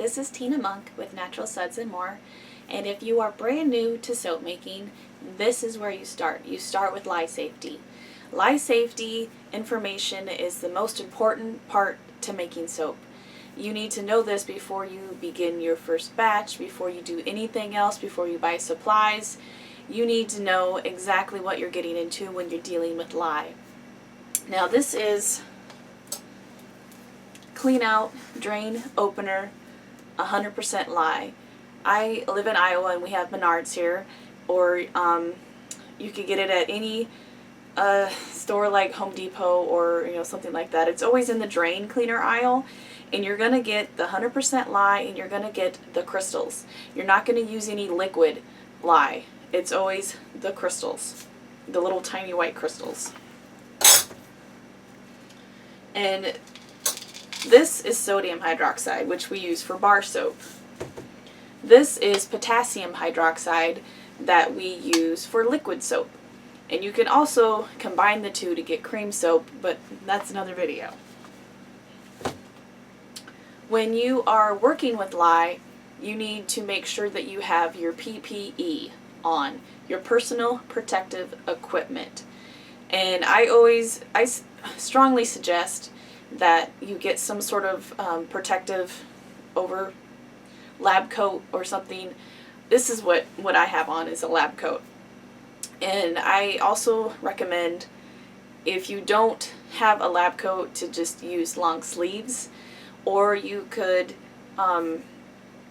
This is Tina Monk with Natural Suds and More, and if you are brand new to soap making, this is where you start. You start with lye safety. Lye safety information is the most important part to making soap. You need to know this before you begin your first batch, before you do anything else, before you buy supplies. You need to know exactly what you're getting into when you're dealing with lye. Now this is clean out, drain, opener, 100% lye. I live in Iowa and we have Menards here, or you could get it at any store like Home Depot or something like that. It's always in the drain cleaner aisle, and you're going to get the 100% lye and you're going to get the crystals. You're not going to use any liquid lye. It's always the crystals, the little tiny white crystals. And this is sodium hydroxide, which we use for bar soap. This is potassium hydroxide that we use for liquid soap. And you can also combine the two to get cream soap, but that's another video. When you are working with lye, you need to make sure that you have your PPE on, your personal protective equipment. And I strongly suggest that you get some sort of protective over lab coat or something. This is what I have on, is a lab coat. And I also recommend, if you don't have a lab coat, to just use long sleeves, or you could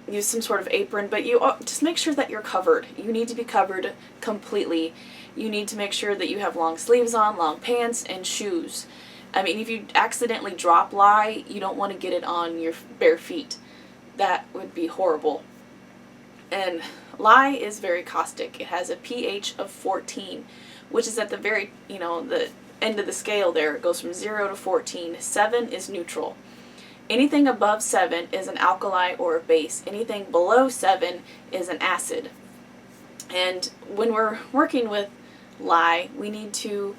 use some sort of apron, but you just make sure that you're covered. You need to be covered completely. You need to make sure that you have long sleeves on, long pants, and shoes. I mean, if you accidentally drop lye, you don't want to get it on your bare feet. That would be horrible. And lye is very caustic. It has a pH of 14, which is at the very, the end of the scale there. It goes from 0 to 14. 7 is neutral. Anything above 7 is an alkali or a base. Anything below 7 is an acid. And when we're working with lye, we need to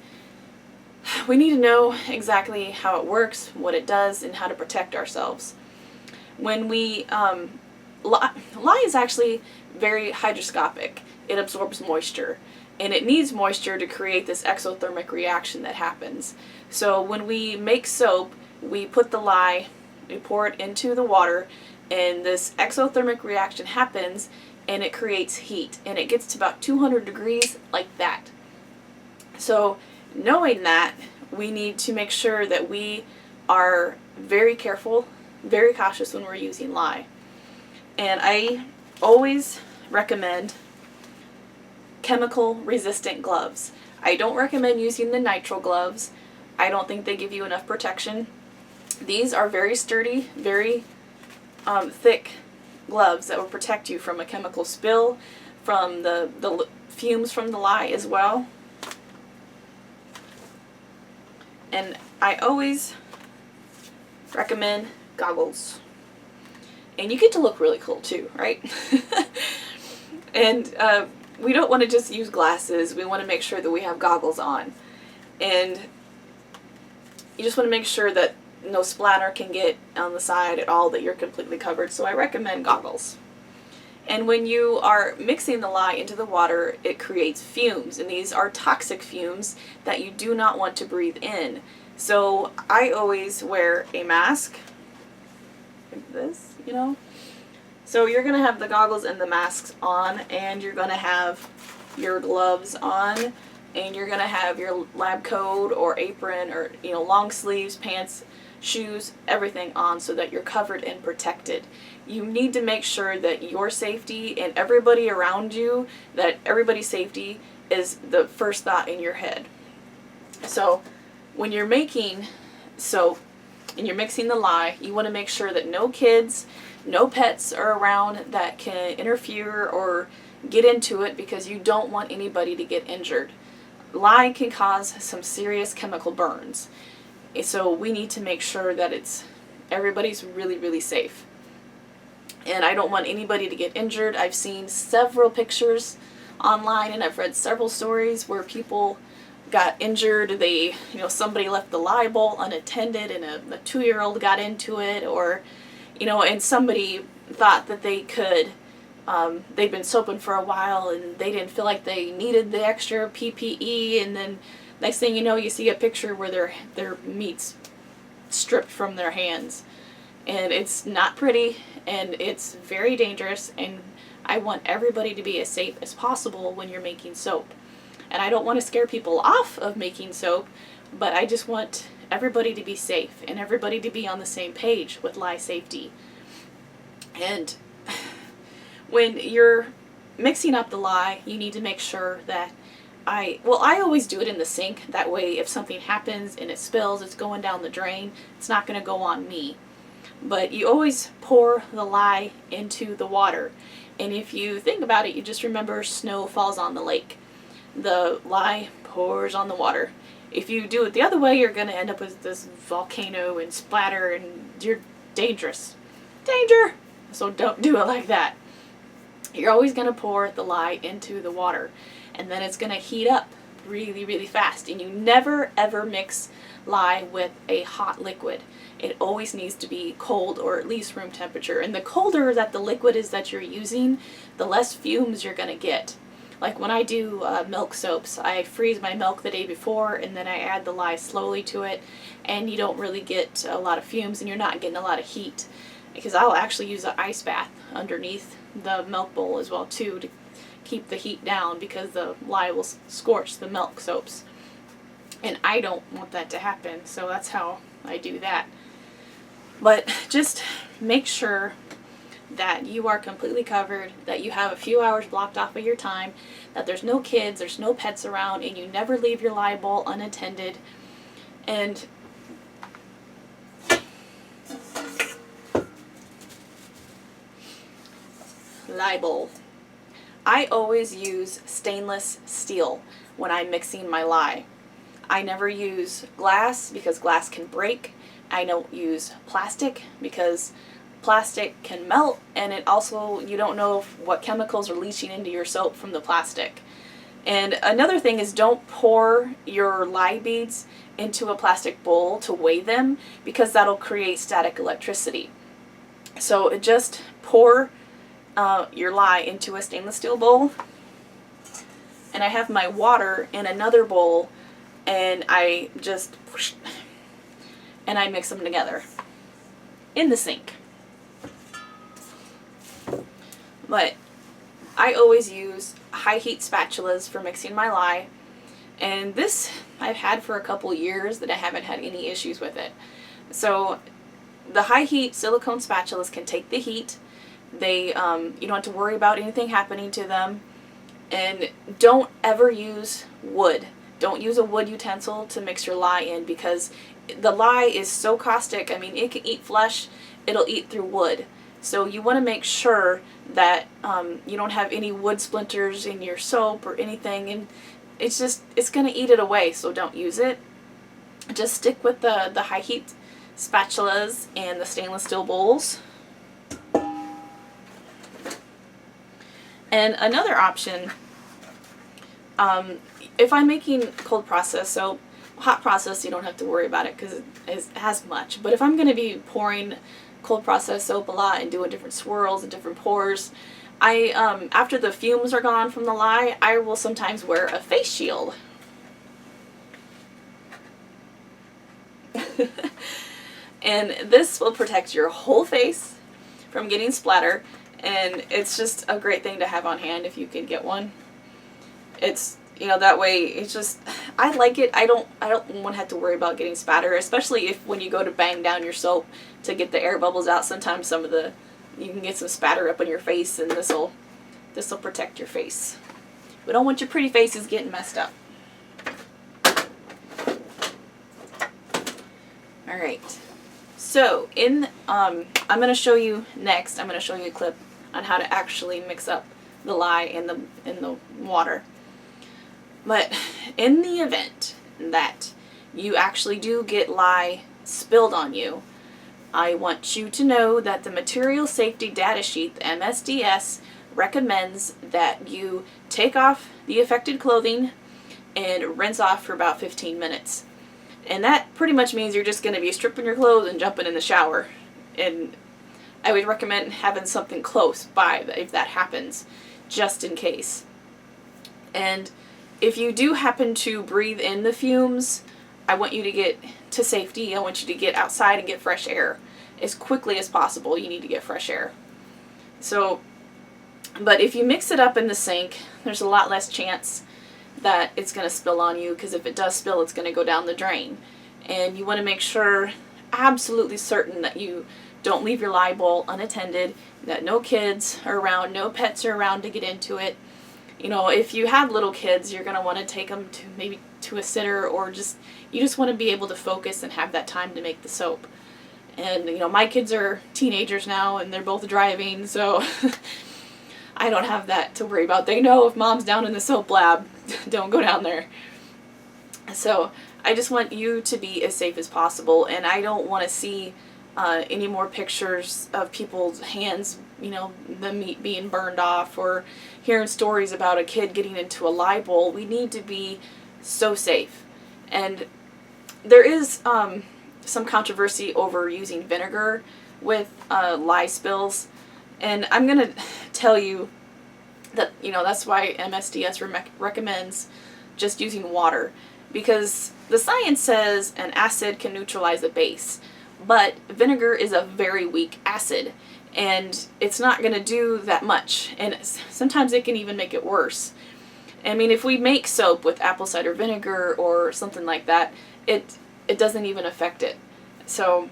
know exactly how it works, what it does, and how to protect ourselves. When we lye is actually very hygroscopic. It absorbs moisture, and it needs moisture to create this exothermic reaction that happens. So when we make soap, we put the lye, we pour it into the water, and this exothermic reaction happens, and it creates heat, and it gets to about 200 degrees like that. So knowing that, we need to make sure that we are very careful, very cautious when we're using lye. And I always recommend chemical resistant gloves. I don't recommend using the nitrile gloves. I don't think they give you enough protection. These are very sturdy, very thick gloves that will protect you from a chemical spill, from the fumes from the lye as well. And I always recommend goggles. And you get to look really cool too, right? And we don't want to just use glasses. We want to make sure that we have goggles on. And you just want to make sure that no splatter can get on the side at all, that you're completely covered. So I recommend goggles. And when you are mixing the lye into the water, it creates fumes, and these are toxic fumes that you do not want to breathe in. So I always wear a mask, like this, So you're going to have the goggles and the masks on, and you're going to have your gloves on, and you're going to have your lab coat or apron or, long sleeves, pants, shoes, everything on, so that you're covered and protected. You need to make sure that your safety and everybody around you, that everybody's safety is the first thought in your head. So when you're making soap and you're mixing the lye, you want to make sure that no kids, no pets are around that can interfere or get into it, because you don't want anybody to get injured. Lye can cause some serious chemical burns. So we need to make sure that everybody's really, really safe. And I don't want anybody to get injured. I've seen several pictures online, and I've read several stories where people got injured. Somebody left the lye bowl unattended, and a 2-year-old got into it, or and somebody thought that they could, they'd been soaping for a while and they didn't feel like they needed the extra PPE, and then next thing you know, you see a picture where their meat's stripped from their hands. And it's not pretty, and it's very dangerous, and I want everybody to be as safe as possible when you're making soap. And I don't want to scare people off of making soap, but I just want everybody to be safe and everybody to be on the same page with lye safety. And when you're mixing up the lye, you need to make sure that I always do it in the sink. That way if something happens and it spills, it's going down the drain. It's not going to go on me. But you always pour the lye into the water. And if you think about it, you just remember snow falls on the lake. The lye pours on the water. If you do it the other way, you're going to end up with this volcano and splatter, and you're dangerous. Danger! So don't do it like that. You're always going to pour the lye into the water, and then it's going to heat up really, really fast. And you never ever mix lye with a hot liquid. It always needs to be cold, or at least room temperature. And the colder that the liquid is that you're using, the less fumes you're going to get. Like when I do milk soaps, I freeze my milk the day before and then I add the lye slowly to it, and you don't really get a lot of fumes and you're not getting a lot of heat. Because I'll actually use an ice bath underneath the milk bowl as well too, to keep the heat down, because the lye will scorch the milk soaps. And I don't want that to happen, so that's how I do that. But just make sure that you are completely covered, that you have a few hours blocked off of your time, that there's no kids, there's no pets around, and you never leave your lye bowl unattended. And lye bowl. I always use stainless steel when I'm mixing my lye. I never use glass because glass can break. I don't use plastic because plastic can melt, and it also, you don't know what chemicals are leaching into your soap from the plastic. And another thing is, don't pour your lye beads into a plastic bowl to weigh them, because that'll create static electricity. So just pour your lye into a stainless steel bowl, and I have my water in another bowl, and I just and I mix them together in the sink. But I always use high heat spatulas for mixing my lye, and this I've had for a couple years that I haven't had any issues with it. So the high heat silicone spatulas can take the heat. They you don't have to worry about anything happening to them. And don't ever use wood. Don't use a wood utensil to mix your lye in, because the lye is so caustic. I mean, it can eat flesh, it'll eat through wood. So you want to make sure that you don't have any wood splinters in your soap or anything, and it's going to eat it away, so don't use it. Just stick with the high heat spatulas and the stainless steel bowls. And another option, if I'm making cold process soap, hot process you don't have to worry about it because it has much. But if I'm going to be pouring cold process soap a lot and doing different swirls and different pours, I after the fumes are gone from the lye, I will sometimes wear a face shield. And this will protect your whole face from getting splatter, and it's just a great thing to have on hand if you can get one. It's, you know, that way it's just, I like it. I don't want to have to worry about getting spatter, especially if when you go to bang down your soap to get the air bubbles out, sometimes you can get some spatter up on your face, and this'll protect your face. We don't want your pretty faces getting messed up. Alright, so I'm going to show you next, I'm going to show you a clip on how to actually mix up the lye in the water. But in the event that you actually do get lye spilled on you, I want you to know that the Material Safety Data Sheet, the MSDS, recommends that you take off the affected clothing and rinse off for about 15 minutes. And that pretty much means you're just going to be stripping your clothes and jumping in the shower. And I would recommend having something close by if that happens, just in case. And if you do happen to breathe in the fumes, I want you to get to safety. I want you to get outside and get fresh air. As quickly as possible, you need to get fresh air. So, but if you mix it up in the sink, there's a lot less chance that it's going to spill on you, because if it does spill, it's going to go down the drain. And you want to make sure, absolutely certain, that you don't leave your lye bowl unattended, that no kids are around, no pets are around to get into it. You know, if you have little kids, you're going to want to take them to maybe to a sitter, or you just want to be able to focus and have that time to make the soap. And, you know, my kids are teenagers now, and they're both driving, so I don't have that to worry about. They know if mom's down in the soap lab, don't go down there. So I just want you to be as safe as possible, and I don't want to see any more pictures of people's hands, you know, the meat being burned off, or hearing stories about a kid getting into a lye bowl. We need to be so safe. And there is some controversy over using vinegar with lye spills, and I'm going to tell you that, you know, that's why MSDS recommends just using water, because the science says an acid can neutralize a base, but vinegar is a very weak acid, and it's not going to do that much, and sometimes it can even make it worse. I mean, if we make soap with apple cider vinegar or something like that, it doesn't even affect it. So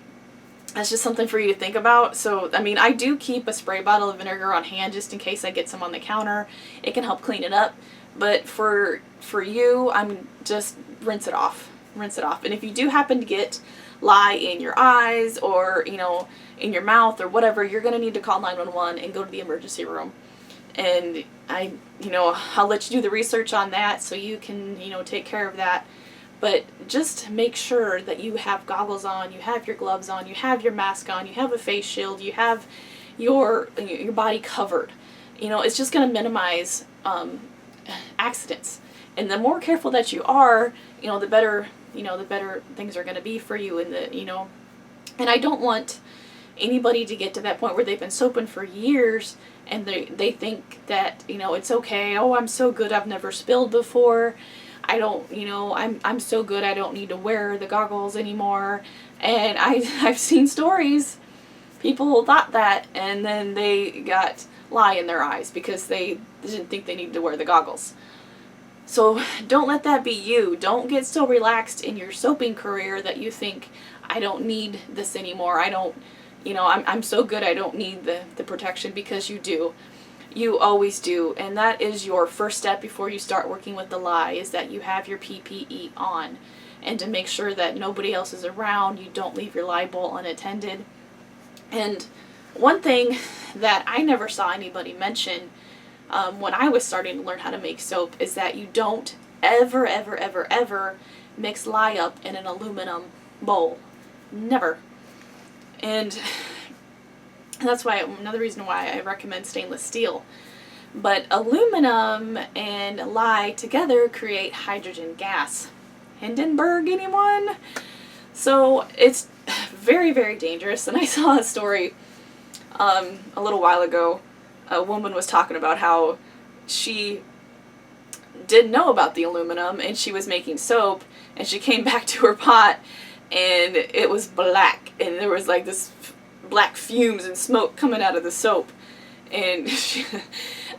that's just something for you to think about. So, I mean, I do keep a spray bottle of vinegar on hand just in case I get some on the counter. It can help clean it up. But for you, I'm just rinse it off. Rinse it off. And if you do happen to get lye in your eyes, or, you know, in your mouth or whatever, you're going to need to call 911 and go to the emergency room. And I'll let you do the research on that so you can, you know, take care of that. But just make sure that you have goggles on, you have your gloves on, you have your mask on, you have a face shield, you have your body covered. You know, it's just going to minimize accidents. And the more careful that you are, you know, the better things are going to be for you. And I don't want anybody to get to that point where they've been soaping for years and they think that, you know, it's okay. Oh, I'm so good, I've never spilled before. I'm so good, I don't need to wear the goggles anymore. And I've seen stories, people thought that, and then they got lye in their eyes because they didn't think they needed to wear the goggles. So don't let that be you. Don't get so relaxed in your soaping career that you think, I don't need this anymore. I'm so good, I don't need the protection, because you do. You always do. And that is your first step before you start working with the lye, is that you have your PPE on. And to make sure that nobody else is around, you don't leave your lye bowl unattended. And one thing that I never saw anybody mention when I was starting to learn how to make soap is that you don't ever, ever, ever, ever mix lye up in an aluminum bowl. Never. And that's why, another reason why I recommend stainless steel. But aluminum and lye together create hydrogen gas. Hindenburg, anyone? So it's very, very dangerous. And I saw a story a little while ago. A woman was talking about how she didn't know about the aluminum, and she was making soap, and she came back to her pot and it was black, and there was like this black fumes and smoke coming out of the soap. And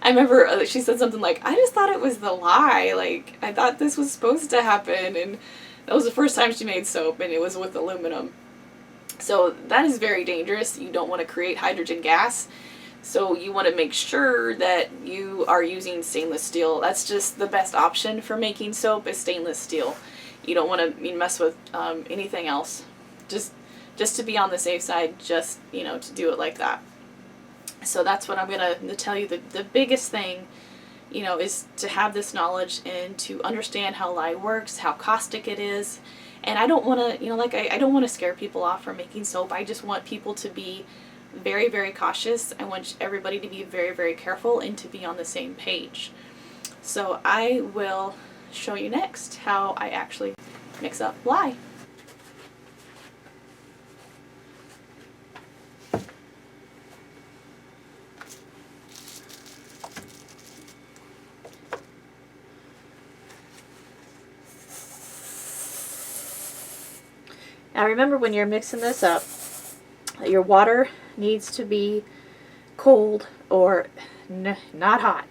I remember she said something like, I just thought it was the lye, like I thought this was supposed to happen. And that was the first time she made soap, and it was with aluminum. So that is very dangerous. You don't want to create hydrogen gas. So you want to make sure that you are using stainless steel. That's just the best option for making soap, is stainless steel. You don't want to mess with anything else. Just to be on the safe side, just, to do it like that. So that's what I'm going to tell you. The biggest thing, is to have this knowledge and to understand how lye works, how caustic it is. And I don't want to, I don't want to scare people off from making soap. I just want people to be very, very cautious. I want everybody to be very, very careful and to be on the same page. So I will show you next how I actually mix up lye. Now remember, when you're mixing this up, your water needs to be cold or not hot.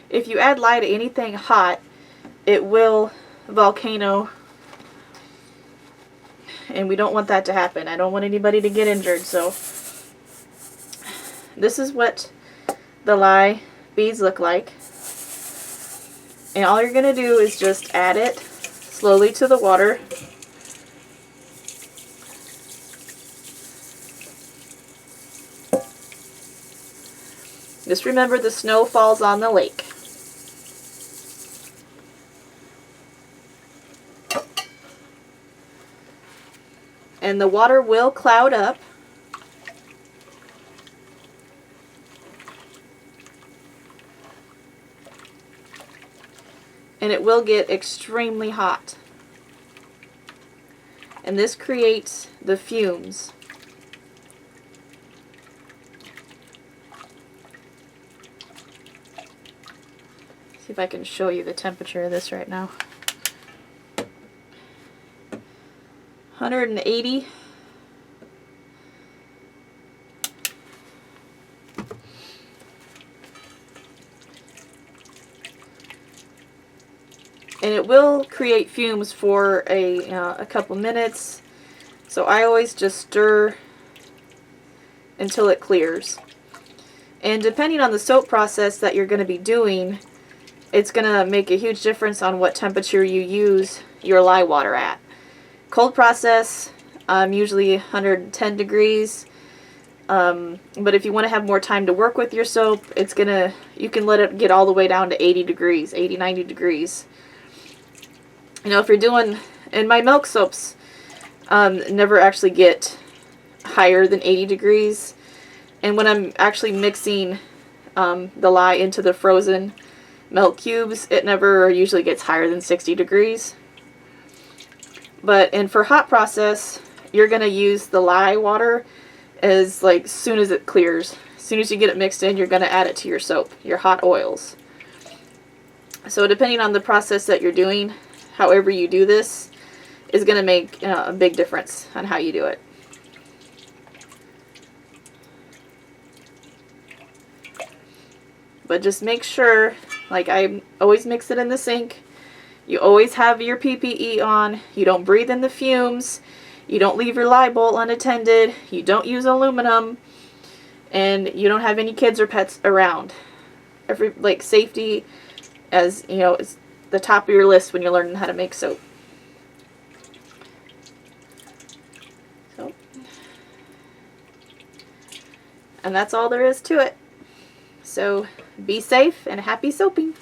If you add lye to anything hot, it will volcano, and we don't want that to happen. I don't want anybody to get injured. So this is what the lye beads look like. And all you're going to do is just add it slowly to the water. Just remember, the snow falls on the lake. And the water will cloud up. And it will get extremely hot. And this creates the fumes. See if I can show you the temperature of this right now. 180. And it will create fumes for a couple minutes. So I always just stir until it clears. And depending on the soap process that you're going to be doing, it's going to make a huge difference on what temperature you use your lye water at. Cold process, usually 110 degrees. But if you want to have more time to work with your soap, you can let it get all the way down to 80 degrees, 80, 90 degrees. You know, if you're doing, and my milk soaps never actually get higher than 80 degrees. And when I'm actually mixing the lye into the frozen milk cubes, it never usually gets higher than 60 degrees. And for hot process, you're going to use the lye water as soon as it clears. As soon as you get it mixed in, you're going to add it to your soap, your hot oils. So depending on the process that you're doing, however you do this is going to make a big difference on how you do it. But just make sure, like I always mix it in the sink. You always have your PPE on. You don't breathe in the fumes. You don't leave your lye bowl unattended. You don't use aluminum. And you don't have any kids or pets around. Safety, as you know, is the top of your list when you're learning how to make soap. And that's all there is to it. So be safe and happy soaping.